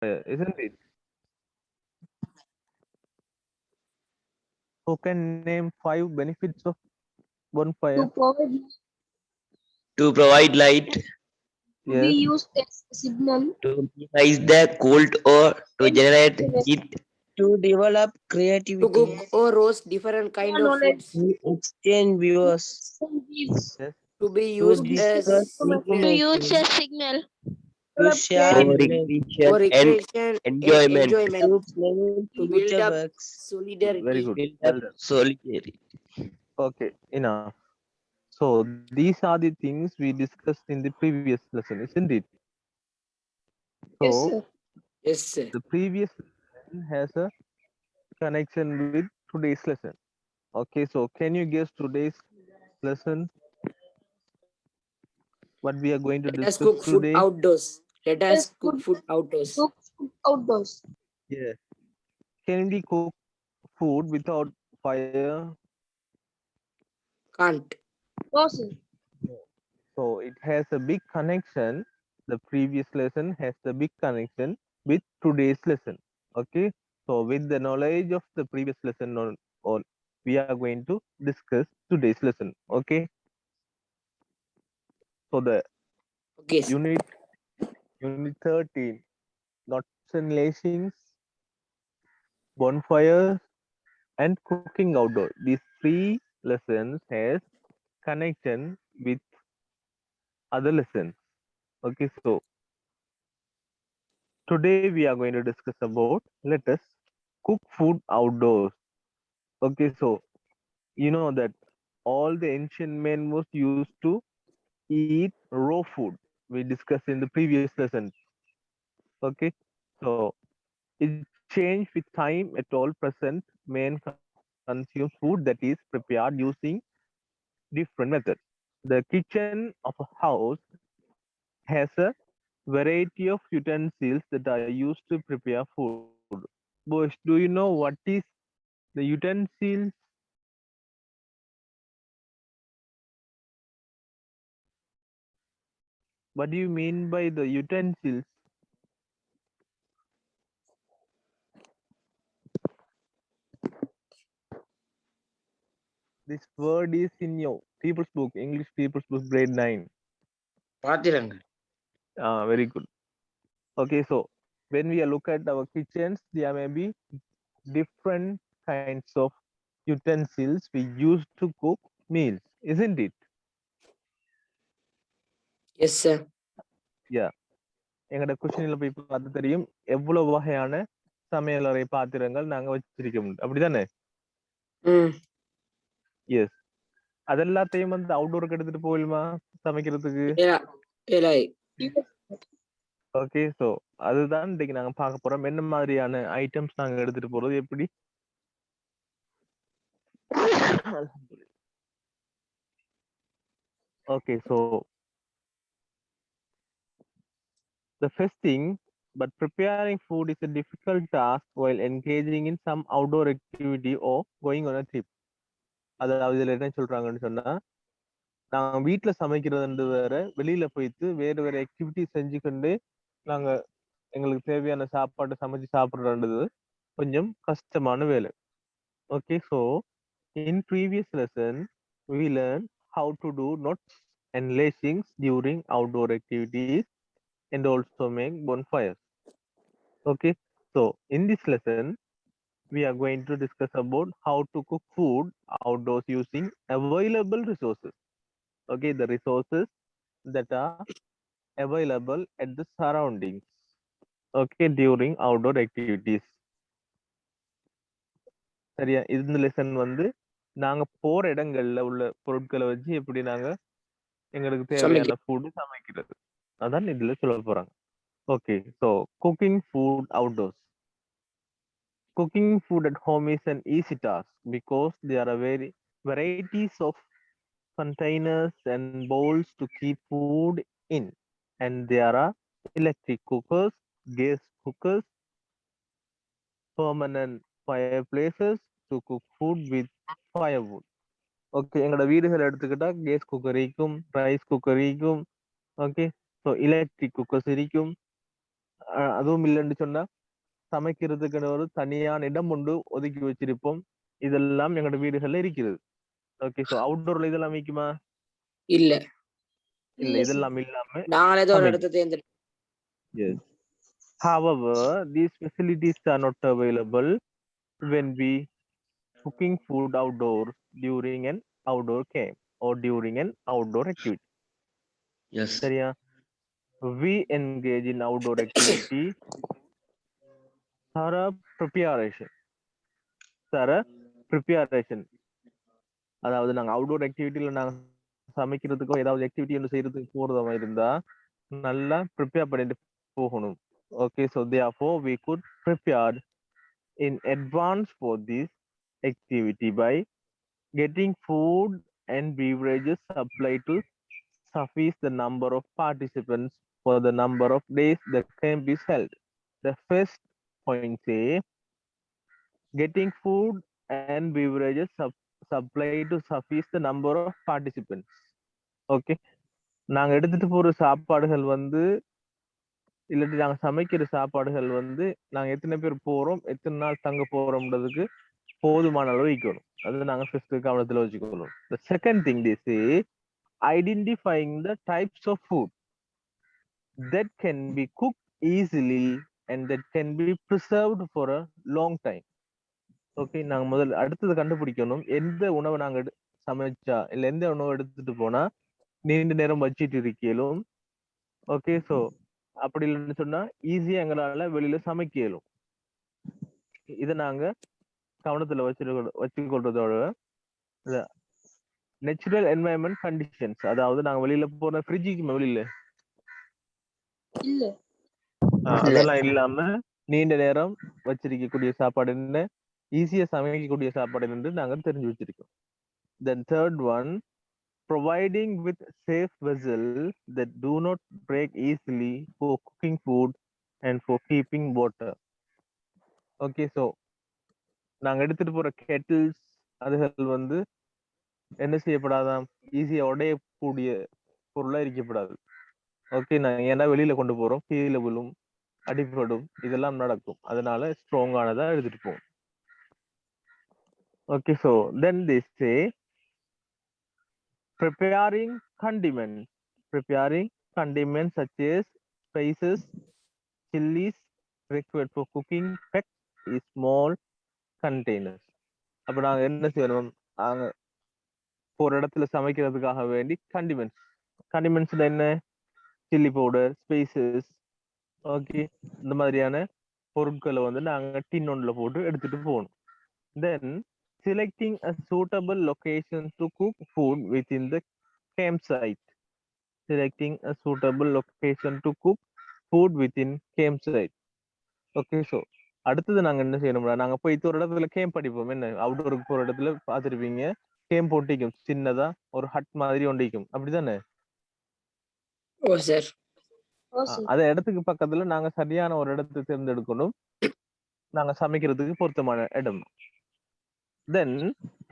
bonfire, isn't it? Who can name 5 benefits of bonfire? To provide light, To be Yes. used as a signal. to minimize the cold, or to generate heat, To develop To creativity. cook or roast different kind of Knowledge. foods. To exchange viewers. Science. Yes. To be To used discuss as To signal. use information. as signal. To Develop share for knowledge. For recreation and recreation and enjoyment, enjoyment. To plan To build future up works. Very solidarity. good. build up Well done. solidarity. Okay, enough. So these are the things we discussed in the previous lesson, isn't it? Yes, So sir. Yes, sir. the previous lesson has a connection with today's lesson. Okay, so can you guess today's lesson? What we are going to Let us discuss cook food today? outdoors. Let Yes, us cook good. food outdoors. Cook food outdoors. Yeah. Can we cook food without fire? Can't. No, sir. So it has a big connection. The previous lesson has the big connection with today's lesson. Okay. So with the knowledge of the previous lesson on we are going to discuss today's lesson. Okay. So the Okay, sir. unit 13, knots and lacings, bonfires, and cooking outdoor. These 3 lessons has connection with other lessons. Okay, so today we are going to discuss about let us cook food outdoors. Okay, so you know that all the ancient men was used to eat raw food. We discussed in the previous lesson. Okay, so it changed with time at all present. Men consume food that is prepared using different methods. The kitchen of a house has a variety of utensils that are used to prepare food. Boys, do you know what is the utensils? What do you mean by the utensils? This word is in your people's book, English people's book, grade 9. Patiranga. Very good. Okay, so when we look at our kitchens, there may be different kinds of utensils we use to cook meals, isn't it? Yes, sir. Yeah. எங்களோட கொஸ்டின்ல போய் பார்த்து தெரியும் எவ்வளவு வகையான சமையலறை பாத்திரங்கள் நாங்க வச்சிருக்கோம் அப்படிதானே? Mm. எஸ். அதெல்லாத்தையும் வந்து அவுட்டோருக்கு எடுத்துட்டு போயிடுமா சமைக்கிறதுக்கு? Yeah. Yeah. ஓகே, ஸோ அதுதான் இன்னைக்கு நாங்க பார்க்க போறோம். என்ன மாதிரியான ஐட்டம்ஸ் நாங்க எடுத்துட்டு போறது எப்படி? Okay, so the first thing, but preparing food is a difficult task while engaging in some outdoor activity or going on a trip. அதாவது இதுல என்ன சொல்றாங்கன்னு சொன்னா, நாங்க வீட்டுல சமைக்கிறது வேற, வெளியில போயிட்டு வேற வேற ஆக்டிவிட்டி செஞ்சுக்கொண்டு நாங்க எங்களுக்கு தேவையான சாப்பாடு சமைச்சு சாப்பிடுறது கொஞ்சம் கஷ்டமான வேலை. Okay, so in previous lesson we learned how to do knots and lacings during outdoor activities and also make bonfires. Okay, so in this lesson we are going to discuss about how to cook food outdoors using available resources. Okay, the resources that are available at the surroundings. Okay, during outdoor activities. சரியா? இந்த lesson வந்து நாங்க போற இடங்கள்ல உள்ள பொருட்களை வச்சு எப்படி நாங்க எங்களுக்கு தேவையான ஃபுட் சமைக்கிறது அதான் இதுல சொல்ல போறாங்க. Okay, so cooking food outdoors. Cooking food at home is an easy task because there are very varieties of containers and bowls to keep food in, and there are electric cookers, gas cookers, permanent fireplaces to cook food with firewood. Okay, எங்களோட வீடுகள் எடுத்துக்கிட்டா case cooker இருக்கும், rice cooker இருக்கும். Okay, so electric cookers இருக்கும். அதுவும் இல்லைன்னு சொன்னா சமைக்கிறதுக்குன்னு ஒரு தனியான இடம் உண்டு ஒதுக்கி வச்சிருப்போம். இதெல்லாம் எங்களோட வீடுகள்ல இருக்கிறது. ஓகே, சோ அவுட்டோர்ல இதெல்லாம் வைக்குமா? இல்ல. இல்ல, இல்ல sir. இதெல்லாம் இல்லாம நாங்களே ஏதோ ஒரு சமைக்கும். இடத்த தேர்ந்தெடுப்போம். Yes. However, these facilities are not available when we cooking food outdoors during an outdoor camp or during an outdoor activity. Yes. சரியா? We engage in outdoor activity thorough preparation. அதாவது நாங்க அவுட்டோர் ஆக்டிவிட்டில நாங்க சமைக்கிறதுக்கோ ஏதாவது ஆக்டிவிட்டி ஒன்று செய்யறதுக்கு போறதா இருந்தா நல்லா ப்ரிப்பேர் பண்ணிட்டு போகணும். Okay, so therefore we could prepare in advance for this activity by getting food and beverages supplied to suffice the number of participants for the number of days the camp is held. The first point say getting food and beverages supplied to suffice the number of participants. Okay, நாங்க எடுத்துட்டு போற சாப்பாடுகள் வந்து இல்லாட்டி நாங்க சமைக்கிற சாப்பாடுகள் வந்து நாங்க எத்தனை பேர் போறோம், எத்தனை நாள் தங்க போறோம்ன்றதுக்கு போதுமான அளவு வைக்கணும். அது நாங்க ஃபர்ஸ்ட் கவனத்துல வச்சுக்கணும். The second thing they say identifying the types of food that can be cooked easily and that can be preserved for a long time. Okay, நாங்க முதல்ல அடுத்தது கண்டுபிடிக்கணும் எந்த உணவை நாங்க சமைச்சா இல்ல எந்த உணவு எடுத்துட்டு போனா நீண்ட நேரம் வச்சிட்டு இருக்கலும். ஓகே, சோ அப்படி இல்லைன்னு சொன்னா ஈஸியா எங்களால வெளியில சமைக்க இயலும். இதை நாங்க கவனத்துல வச்சுக்கொள்றதோட நேச்சுரல் என்வாயன்மெண்ட் கண்டிஷன்ஸ், அதாவது நாங்க வெளியில போற ஃப்ரிட்ஜுக்கு வெளியில இல்ல. அதெல்லாம் இல்லாம நீண்ட நேரம் வச்சிருக்கக்கூடிய சாப்பாடு என்ன, ஈஸியா சமைக்கக்கூடிய சாப்பாடு என்று நாங்க தெரிஞ்சு வச்சிருக்கோம். Then third one, providing with safe vessels that do not break easily for cooking food and for keeping water. Okay, so நாங்க எடுத்துட்டு போற கெட்டில்ஸ் அதுகள் வந்து என்ன செய்யப்படாதான் ஈஸியா உடையக்கூடிய பொருளா இருக்கப்படாது. ஓகே, நாங்க ஏன்னா வெளியில கொண்டு போறோம், கீழே விழும், அடிப்படும், இதெல்லாம் நடக்கும். அதனால ஸ்ட்ராங்கானதா எடுத்துட்டு போவோம். Okay, so then they say preparing condiments such as spices, chilies required for cooking packed in small containers. அப்ப நாங்க என்ன செய்யணும், நாங்க ஒரு இடத்துல சமைக்கிறதுக்காக வேண்டி கண்டிமெண்ட்ஸ் என்ன, சில்லி பவுடர், ஸ்பைசஸ், ஓகே, இந்த மாதிரியான பொருட்களை வந்து நாங்க டின் ஒன்ல போட்டு எடுத்துட்டு போகணும். Then selecting a suitable location to cook food within the campsite. Okay, so அடுத்தது நாங்க என்ன செய்யணும்னா நாங்க போயிட்டு ஒரு இடத்துல கேம்ப் அடிப்போம். என்ன அவுட்டோருக்கு போற இடத்துல பார்த்துருப்பீங்க, கேம்ப் ஒட்டிக்கும், சின்னதா ஒரு ஹட் மாதிரி ஒண்டிக்கும், அப்படிதானே? ஓ சார். ஓ sir. அந்த இடத்துக்கு பக்கத்துல நாங்க சரியான ஒரு இடத்தை தேர்ந்தெடுக்கணும், நாங்க சமைக்கிறதுக்கு பொருத்தமான இடம். Then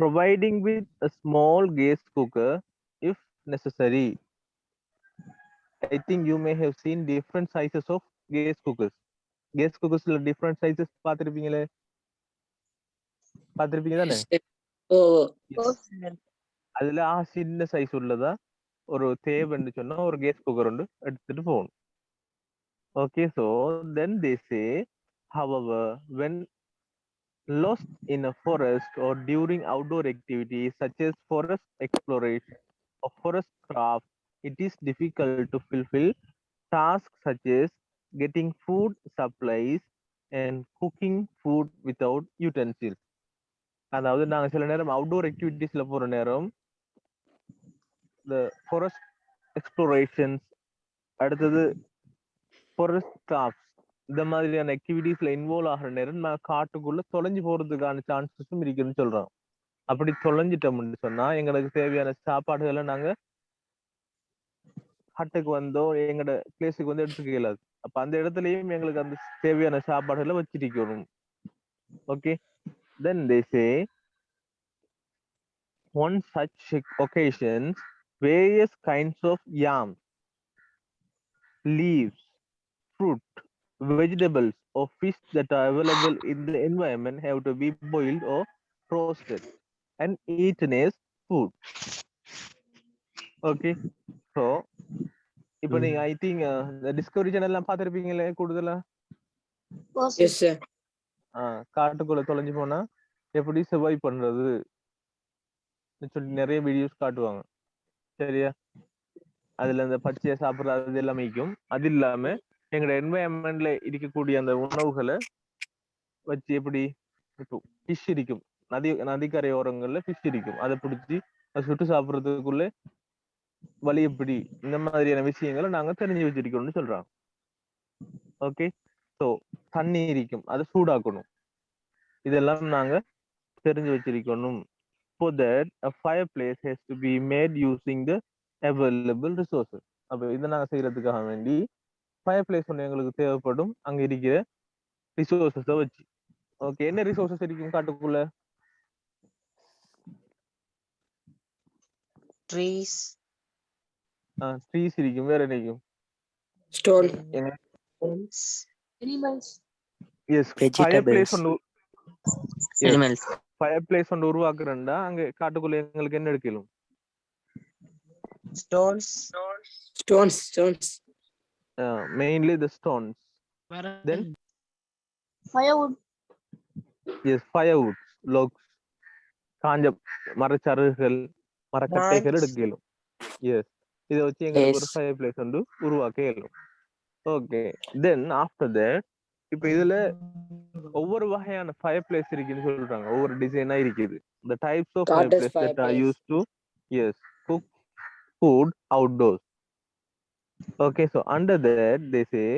providing with a small gas cooker if necessary. I think you may have seen different sizes of gas cookers. Gas cookers different sizes பார்த்திருப்பீங்களே, பார்த்திருப்பீங்க தானே? ஓ ஓ sir. அதுல சின்ன சைஸ் உள்ளதா ஒரு தேவைன்னு சொன்னா ஒரு கேஸ் குக்கர் ஒன்று எடுத்துட்டு போகணும். Okay, so then they say however when lost in a forest or during outdoor activities such as forest exploration or forest craft, it is difficult to fulfill tasks such as getting food supplies and cooking food without utensils. அதாவது நாங்க சில நேரம் outdoor ஆக்டிவிட்டிஸ்ல போற நேரம் இந்த forest explorations, அடுத்தது forest crafts, இந்த மாதிரியான ஆக்டிவிட்டிஸ்ல இன்வால்வ் ஆகிற நேரம் நான் காட்டுக்குள்ள தொலைஞ்சு போறதுக்கான சான்சஸும் இருக்குன்னு சொல்றோம். அப்படி தொலைஞ்சிட்டோம்னு சொன்னா எங்களுக்கு தேவையான சாப்பாடுகளை நாங்க ஹட்டுக்கு வந்தோ எங்களோட பிளேஸுக்கு வந்து எடுத்துக்க இயலாது. அப்ப அந்த இடத்துலயும் எங்களுக்கு அந்த தேவையான சாப்பாடுகளை வச்சிருக்கணும். Okay, then they say on such occasions various kinds of yams, leaves, fruit, vegetables or fish that are available in the environment have to be boiled or roasted and eaten as food. Okay, so இப்போ நீங்க I think இந்த Discovery சேனல்லாம் பார்த்துருப்பீங்களே கூடுதலா Oh, sir. Yes, sir. காட்டுக்குள்ள தொலைஞ்சு போனா எப்படி சர்வை பண்றது சொல்லி நிறைய வீடியோஸ் காட்டுவாங்க. சரியா, அதுல இந்த பச்சையா சாப்பிடுறது அது எல்லாம் மிக்கும். அது இல்லாம எங்களோட என்வாயன்மெண்ட்ல இருக்கக்கூடிய அந்த உணவுகளை வச்சு எப்படி இப்போ ஃபிஷ் இருக்கும், நதிக்கரை ஓரங்கள்ல ஃபிஷ் இருக்கும், அதை பிடிச்சி அதை சுட்டு சாப்பிடுறதுக்குள்ள வழி எப்படி, இந்த மாதிரியான விஷயங்களை நாங்க தெரிஞ்சு வச்சிருக்கோம்னு சொல்றாங்க. ஓகே, ஸோ தண்ணி இருக்கும், அதை சூடாக்கணும், இதெல்லாம் நாங்க தெரிஞ்சு வச்சிருக்கணும். For that, a fireplace has to be made using the available resources. அப்ப இதை நாங்க செய்யறதுக்காக வேண்டி fireplace ஒன்று எங்களுக்கு தேவைப்படும், அங்க இருக்கிற ரிசோர்ஸஸை வச்சு. ஓகே, என்ன ரிசோர்ஸஸ் இருக்கும் காட்டுக்குள்ள? trees, ட்ரீஸ் இருக்கும், வேற என்ன இருக்கும்? Stone. animals, Animals. Yes, Vegetables. fireplace ஒன்று Animals. fireplace ஒன்று உருவாக்குறேன்டா அங்க காட்டுக்குள்ள எங்களுக்கு என்ன எடுக்கலும்? stones, Stones. Mainly the stones. Then Firewood. yes, firewood, logs, காஞ்ச மரச்சருகுகள், மரக்கட்டைகள் branch, எடுக்கலும். எஸ், இதை வச்சு எங்களுக்கு ஒரு Yes. ஃபயர் பிளேஸ் வந்து உருவாக்க இயலும். ஓகே, தென் ஆஃப்டர் தட் இப்போ இதுல ஒவ்வொரு வகையான ஃபயர் பிளேஸ் இருக்குன்னு சொல்றாங்க, ஒவ்வொரு டிசைனா இருக்குது. the types of Cottage fireplace that are fireplace. used to yes cook food outdoors. Okay, so under that they say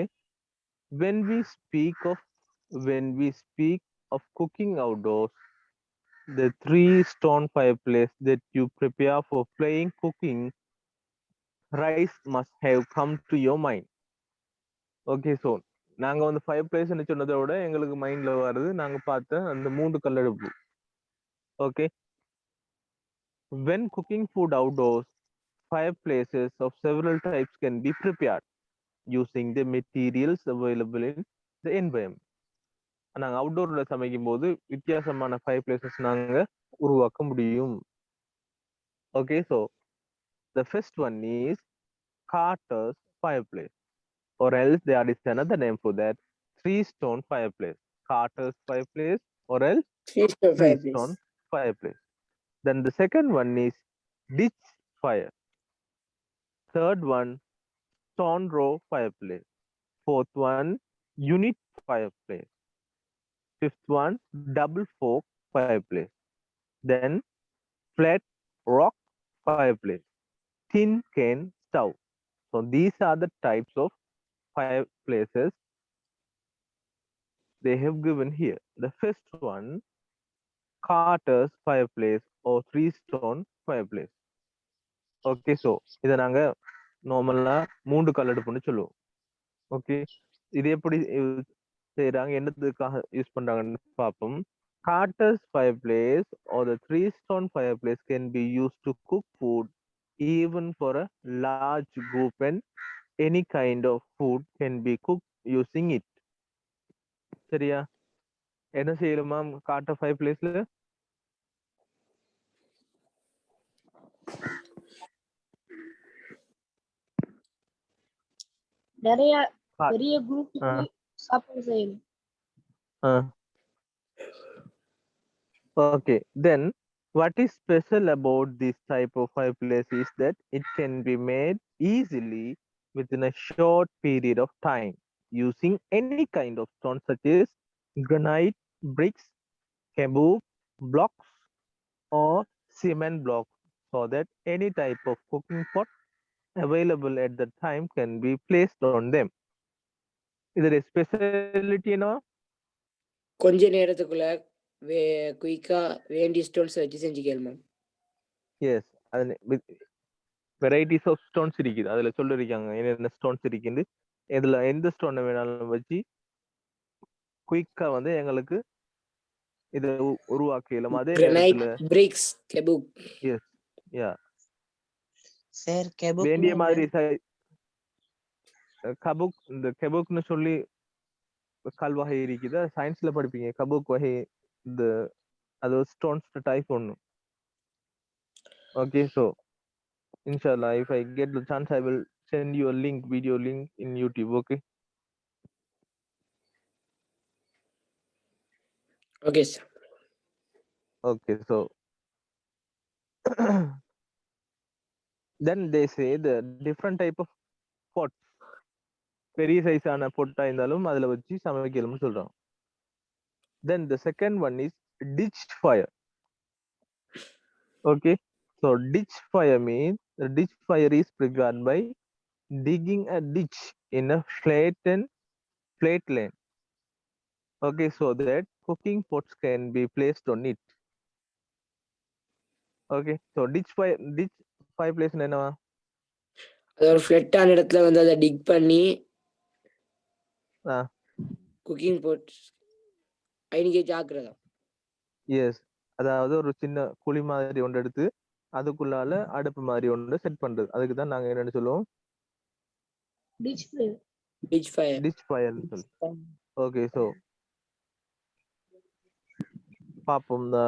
when we speak of cooking outdoors, the 3 stone fireplace that you prepare for playing cooking rice must have come to your mind. Okay, so நாங்க வந்து fire place சொன்னதை விட எங்களுக்கு மைண்ட்ல வருது நாங்க பார்த்த அந்த 3 கல்லடுப்பு. Okay, when cooking food outdoors, fireplaces of several types can be prepared using the materials available in the environment. நாங்க அவுட்டோர்ல சமைக்கும் போது வித்தியாசமான ஃபயர் பிளேசஸ் நாங்க உருவாக்க முடியும். Okay, so the first one is Carter's fireplace, or else there is another name for that, 3 stone fireplace. Carter's fireplace or else 3 stone 3 fireplace. stone fireplace. Then the second one is ditch fire. Third one, stone row fireplace. Fourth one, unit fireplace. Fifth one, double fork fireplace. Then flat rock fireplace, tin can stove. So these are the types of fireplaces they have given here. The first one, Carter's fireplace or 3 stone fireplace. Okay, so இதை நாங்க நார்மலா 3 கல்லடுப்புன்னு சொல்லுவோம். Okay, இது எப்படி செய்யறாங்க, என்னதுக்காக use பண்றாங்கன்னு பார்ப்போம். Carter's fireplace or the 3 stone fireplace can be used to cook food even for a large group, and any kind of food can be cooked using it. சரியா, என்ன செய்யலுமா காட்டர் ஃபயர் பிளேஸ்ல? நிறைய Ah. பெரிய குரூப்புக்கு சாப்பாடு செய்யணும். Okay, then what is special about this type of fireplace is that it can be made easily within a short period of time using any kind of stone such as granite, bricks, bamboo blocks or cement blocks, so that any type of cooking pot available at the time can be placed on them. இதோட speciality என்ன? கொஞ்ச நேரத்துக்குள்ள குயிக்கா வேண்டிய stones வச்சு செஞ்சுக்கலாம் ma'am. S, அது varieties of stones இருக்குது, அதுல சொல்லிருக்காங்க என்னென்ன ஸ்டோன்ஸ் இருக்குது, இதுல எந்த ஸ்டோனை வேணாலும் வச்சு குயிக்கா வந்து எங்களுக்கு இதை உருவாக்கலாம். அதே கிரானைட், நேரத்துல பிரிக்ஸ், கெபுக். எஸ், யா, sir, kebab வேண்டிய mean மாதிரி கபுக், இந்த கெபுக்னு சொல்லி கல் வகை இருக்குது சயின்ஸ்ல படிப்பீங்க கபூக் வகை இந்த அது ஸ்டோன்ஸ் டைப் ஒன்று okay so inshallah if I get the chance I will send you a link video link in YouTube okay Okay, sir. okay so then they say the different type of pots பெரிய சைஸான பொட்டா இருந்தாலும் அதுல வச்சு சமைக்கணும்னு சொல்றாங்க then the second one is ditch fire okay so ditch fire means the ditch fire is prepared by digging a ditch in a flat land okay so that cooking pots can be placed on it okay so ditch fire place என்னவா அது ஒரு ஃபிளட்டான இடத்துல வந்து அதை tick பண்ணி ஆ cooking boat ஐனிக்கே ஜாக்கிரதா S அதாவது ஒரு சின்ன குழி மாதிரி ஒன்று எடுத்து அதுக்குள்ளால அடுப்பு மாதிரி ஒன்று செட் பண்றது அதுக்கு தான் நாங்க என்னன்னு சொல்லுவோம் Ditch fire. Ditch fire ditch fire சொல்லி okay so பாப்போம் the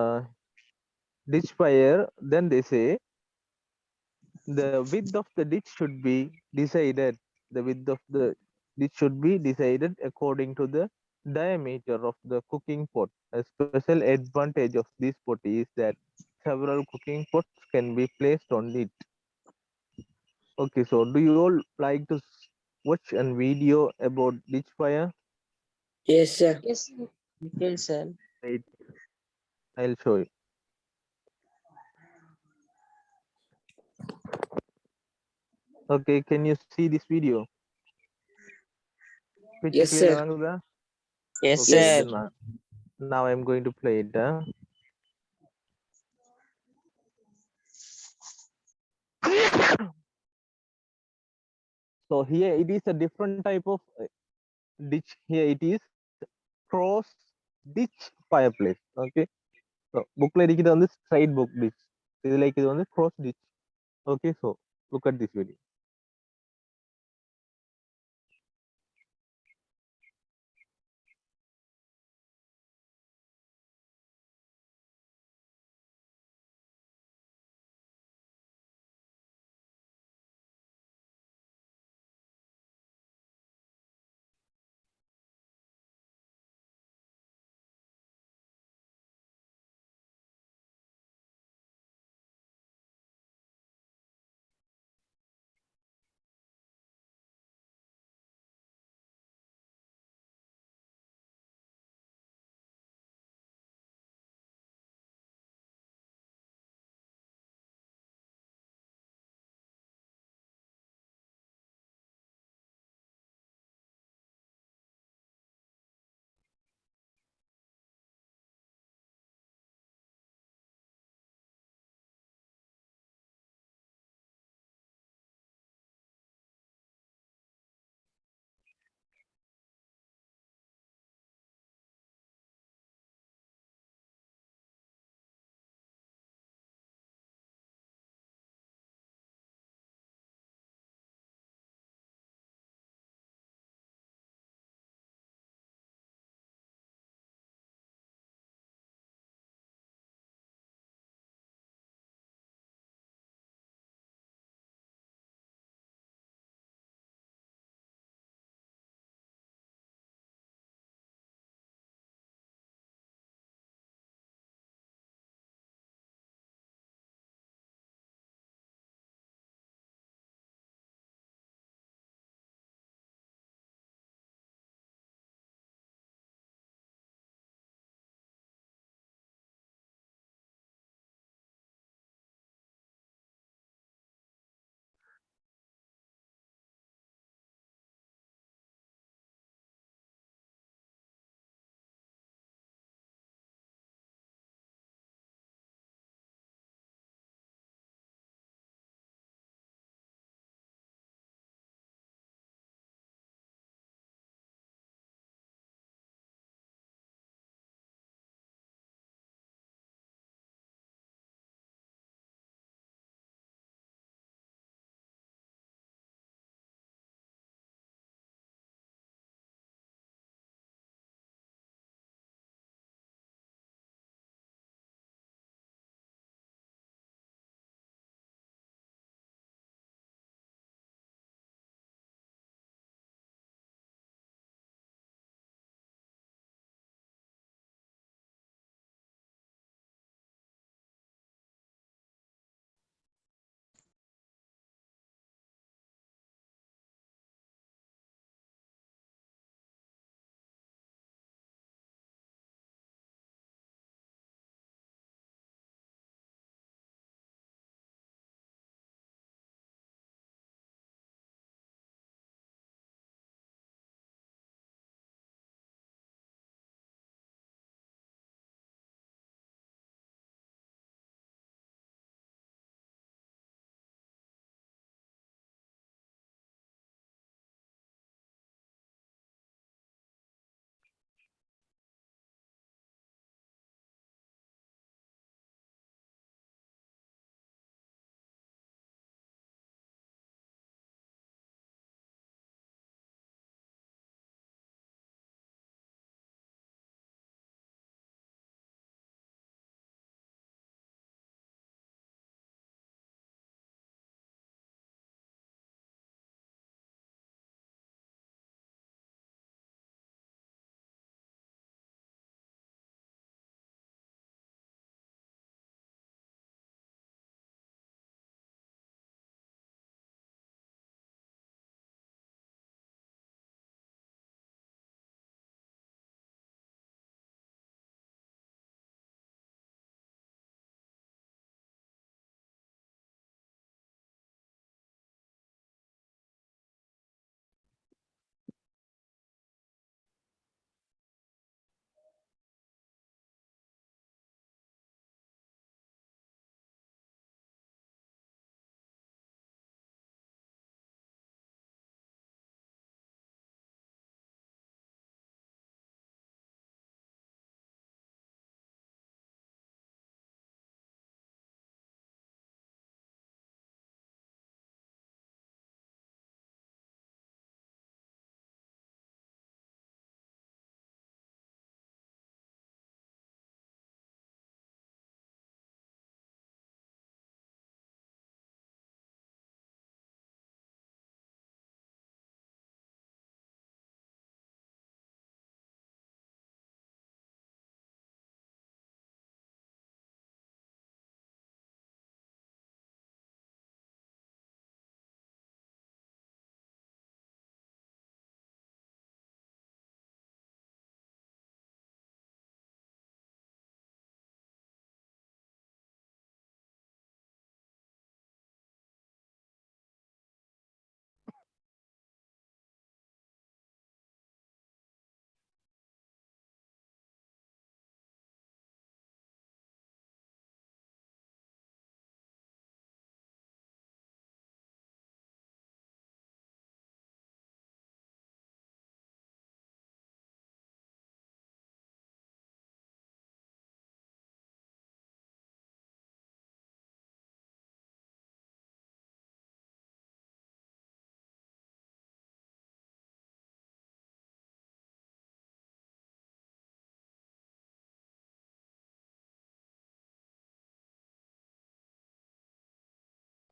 ditch fire then they say the width of the ditch should be decided the width of the ditch should be decided according to the diameter of the cooking pot a special advantage of this pot is that several cooking pots can be placed on it okay so do you all like to watch a video about ditch fire yes sir Yes, sir. Yes, sir. right I'll show you okay can you see this video which Yes, clear sir. ஆகுதா Yes, okay sir. then, now I'm going to play it so here it is a different type of ditch here it is cross ditch fireplace okay so bookல இருக்கிறது வந்து straight book ditch இதுல இருக்கிறது வந்து cross ditch okay so look at this video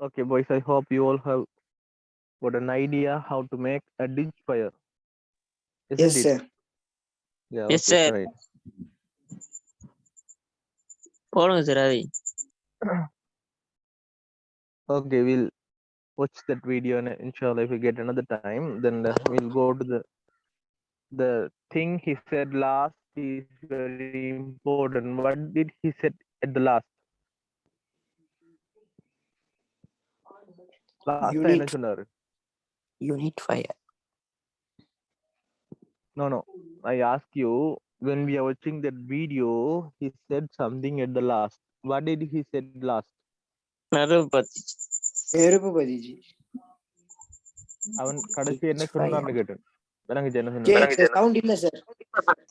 Okay, boys, I hope you all have got an idea how to make a ditch fire, isn't Yes, it? sir. Yeah, Yes, okay, sir. right. போடுங்க sir அதை. Okay, we'll watch that video and inshallah if we get another time, then we'll go to the thing he said last is very important. What did he said at the last? Last time என்ன Unit சொன்னாரு? Unit fire. No. I ask you, when we are watching that video, he said something at the last. What did he said last? நடுவு பத்துச்சு. நெருப்பு பதிச்சு. அவன் கடைசி என்ன Ditch fire. சொன்னான்னு கேட்டேன். விளங்குச்சு என்ன சொன்னாரு? சவுண்ட் இல்ல சார்.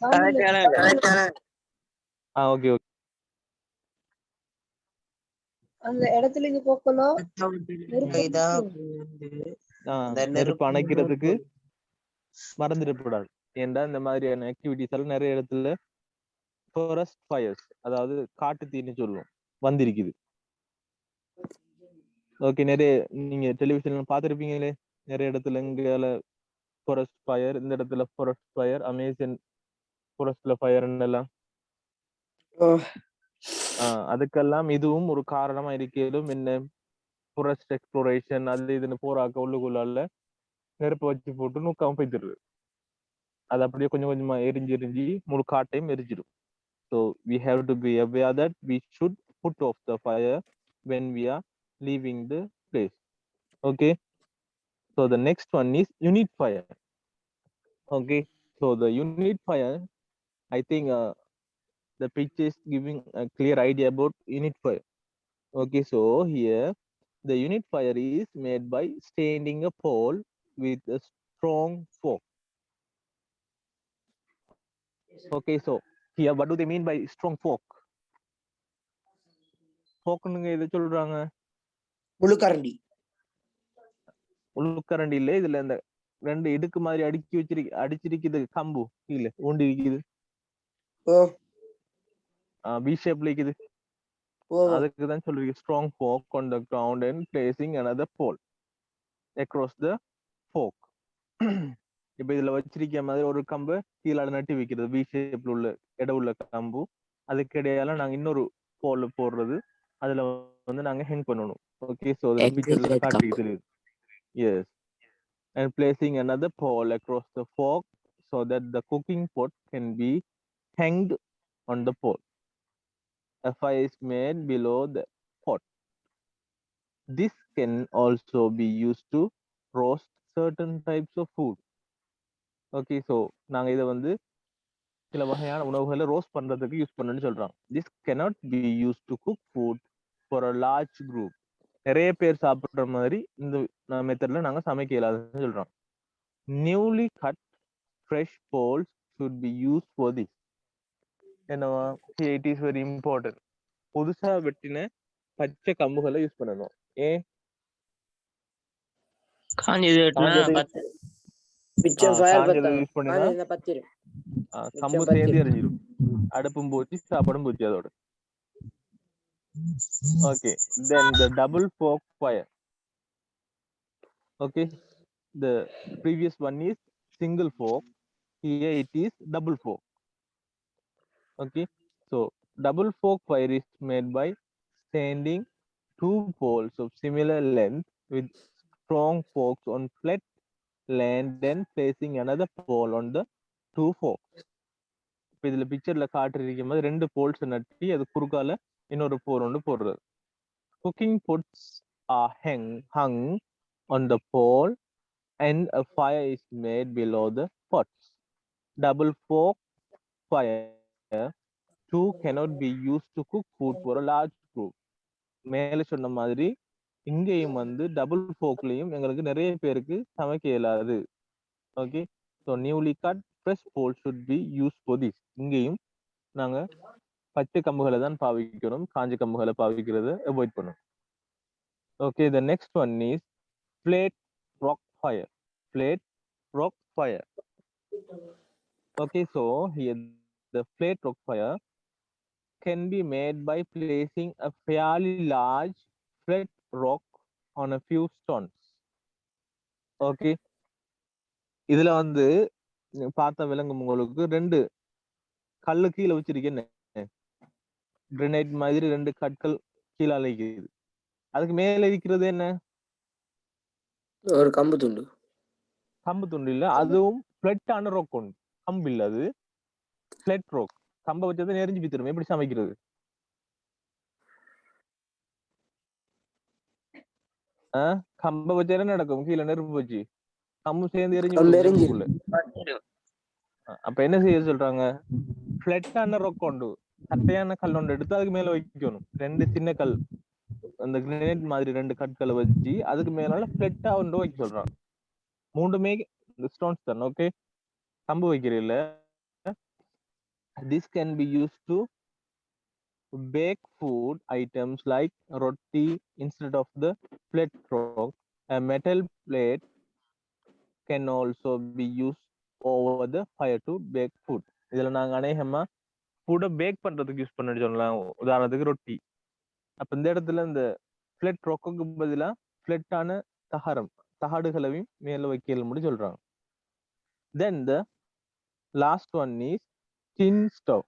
கரெக்டான ஓகே ஓகே. அந்த இடத்துல இருந்து போக்கணும். நெருப்பு அணைக்கிறதுக்கு மறந்துடக்கூடாது. ஏன்டா இந்த மாதிரியான ஆக்டிவிட்டிஸ் எல்லாம் நிறைய இடத்துல ஃபாரஸ்ட் ஃபயர்ஸ், அதாவது காட்டு தீன்னு சொல்லுவோம், வந்திருக்குது. ஓகே, நிறைய நீங்க டெலிவிஷன்ல பாத்திருப்பீங்களே, நிறைய இடத்துல இங்கால ஃபாரஸ்ட் ஃபயர், இந்த இடத்துல ஃபாரஸ்ட் ஃபயர், அமேசான் ஃபாரஸ்ட்ல ஃபயர் எல்லாம். அதுக்கெல்லாம் இதுவும் ஒரு காரணமா இருக்கலும். என்ன, ஃபாரஸ்ட் எக்ஸ்ப்ளோரேஷன் அது இதுன்னு போறாக்க உள்ளுக்குள்ளால நெருப்பு வச்சு போட்டு நூக்காம போய்த்துருது. அது அப்படியே கொஞ்சம் கொஞ்சமா எரிஞ்சு முழு காட்டையும் எரிஞ்சிடும். So we have to be aware that we should put off the fire when we are leaving the place. Okay, so the next one is unit fire. Okay, so the unit fire, I think the picture is giving a clear idea about unit fire. Okay, so here the unit fire is made by standing a pole with a strong fork. Okay, so here what do they mean by strong fork? forkனுங்க எதை சொல்றாங்க? முழுக்கரண்டி. உள்கரண்டி இல்ல, இதுல இந்த ரெண்டு இடுக்கு மாதிரி அடிச்சிருக்குது கம்பு, இல்ல ஊண்டி இருக்குது, பி ஷேப்ல இருக்குது. அதுக்கு தான் சொல்றீங்க strong fork on the ground and placing another pole across the fork. இப்ப இதுல வச்சிருக்க மாதிரி ஒரு கம்பு கீழே நட்டி வைக்கிறது, பி ஷேப்ல உள்ள இடம் உள்ள கம்பு, அதுக்கு இடையால நாங்க இன்னொரு போல் போடுறது, அதுல வந்து நாங்க ஹேங் பண்ணணும். ஓகே, சோ அதுல பிக்சர்ல காட்டிட்டு. Yes, and placing another pole across the fork so that the cooking pot can be hanged on the pole. A fire is made below the pot. This can also be used to roast certain types of food. Okay, so நாங்க இதை வந்து சில வகையான உணவுகளை roast பண்றதுக்கு use பண்ணணும்னு சொல்றோம். This cannot be used to cook food for a large group. நிறைய பேர் சாப்பிடுற மாதிரி இந்த மெத்தட்ல நாங்க சமைக்க இயலாதுன்னு சொல்றோம். Newly cut fresh poles should be used for this. என்னவா, it is very important. புதுசா வெட்டின பச்சை கம்புகளை யூஸ் பண்ணணும். ஏன்? காஞ்சது வெட்டினா மிச்சம் ஃபயர் காஞ்சதை யூஸ் பண்ணினா பத்திரும். கம்பு சேர்ந்து எரிஞ்சிடும், அடுப்பும் போச்சு சாப்பாடும் போச்சு அதோட. Okay, then the double fork fire. Okay, the previous one is single fork, here it is double fork. Okay, so double fork fire is made by standing two poles of similar length with strong forks on flat land, then placing another pole on the two forks. இப்போ இதுல பிக்சர்ல காட்டிருக்கும் போது ரெண்டு poles நட்டி அது குறுக்கால இன்னொரு போர் ஒன்று போடுறது. Cooking pots are hung on the pole and a fire is made below the pots. Double fork fire too cannot be used to cook food for a large group. மேல சொன்ன மாதிரி இங்கேயும் வந்து டபுள் ஃபோக்லயும் எங்களுக்கு நிறைய பேருக்கு சமைக்க இயலாது. Okay, so newly cut fresh pole should be use for this. இங்கேயும் நாங்க பச்சை கம்புகளை தான் பாவிக்கணும், காஞ்ச கம்புகளை பாவிக்கிறத அவாய்ட் பண்ணணும். Okay, the next one is plate rock fire. Plate rock fire. Okay, so here the plate rock fire can be made by placing a fairly large flat rock on a few stones. Okay, இதுல வந்து பார்த்தா விளங்கும் உங்களுக்கு ரெண்டு கல்லு கீழே வச்சிருக்கேன், granite மாதிரி ரெண்டு கற்கள் கீழே அழைக்குது. அதுக்கு மேல இருக்கிறது என்ன? ஒரு கம்பு துண்டு. கம்பு துண்டு இல்ல, அதுவும் பிளட்டான ரோக் ஒன்று. கம்பு இல்ல, அது பிளட் ரோக். கம்பை வச்சதை நெறிஞ்சு பித்திரும். எப்படி சமைக்கிறது? கம்பை வச்சா என்ன நடக்கும்? கீழே நெருப்பு வச்சு கம்பு சேர்ந்து எரிஞ்சு கம்பு விடும் எரிஞ்சு. நெருப்புக்குள்ள. அப்ப என்ன செய்ய சொல்றாங்க? பிளட்டான ரோக் ஒன்று, கட்டையான கல் ஒன்று எடுத்து அதுக்கு மேல வைக்கணும். ரெண்டு சின்ன கல், அந்த கிரேனைட் மாதிரி ரெண்டு கற்களை வச்சு அதுக்கு மேலால பிளட்டா ஒன்று வைக்க சொல்றாங்க. மூணுமே ஸ்டோன்ஸ் தான். ஓகே, கம்பு வைக்கிறீல்ல. This can be used to bake food items like roti instead of the plate rock. A metal plate can also be used over the fire to bake food. இதுல நாங்க அநேகமா ஃபுட்டை பேக் பண்றதுக்கு use பண்ணி சொல்லலாம். உதாரணத்துக்கு ரொட்டி. அப்ப இந்த இடத்துல இந்த பிளட் ரொக்குக்கு பதிலா பிளட்டான தகடுகளையும் மேல வைக்கல முடி சொல்றாங்க. Then the last one is tin stove.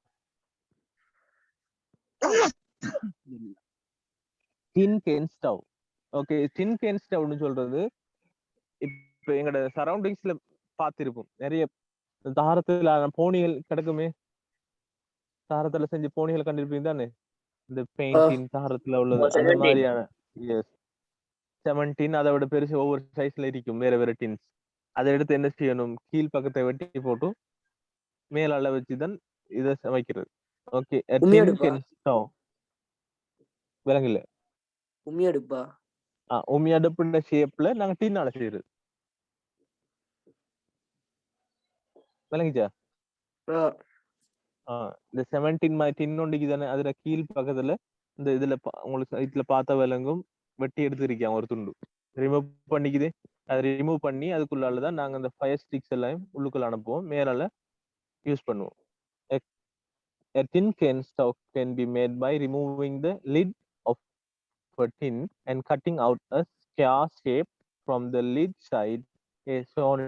Tin can stove. Okay, tin can ஸ்டவ்னு சொல்றது இப்ப எங்களோட சரௌண்டிங்ஸ்ல பார்த்திருப்போம். நிறைய தாரத்துல போனிகள் கிடக்குமே, தாரத்துல செஞ்ச போனிகள் கண்டிருப்பீங்க தானே? இந்த பெயிண்டின் தாரத்துல உள்ளது அந்த மாதிரியான. எஸ், 17 அதை விட பெருசு ஒவ்வொரு சைஸ்ல இருக்கும், வேற வேற டின்ஸ். அதை எடுத்து என்ன செய்யணும்? கீழ் பக்கத்தை வெட்டி போட்டு மேலால வச்சுதான் இதை சமைக்கிறது. ஓகே, டின் கேன் ஸ்டவ் விளங்கல. உம்மி அடுப்பா? உமி அடுப்புன்ற ஷேப்ல நாங்க டின்னால செய்யறது. விளங்கிச்சா? இந்த 17 மாதிரி டின் ஒண்டிக்கு தானே, அதுல கீழ் பக்கத்துல இந்த இதுல உங்களுக்கு இதுல பார்த்த விலங்கும் வெட்டி எடுத்துருக்கேன் ஒரு துண்டு. ரிமூவ் பண்ணிக்குது. அதை ரிமூவ் பண்ணி அதுக்குள்ளாலதான் நாங்க அந்த ஃபயர் ஸ்டிக்ஸ் எல்லாம் உள்ளுக்குள்ள அனுப்புவோம், மேலால யூஸ் பண்ணுவோம். A tin can stove can be made by removing the lid of a tin and cutting out a square shape from the lid side as shown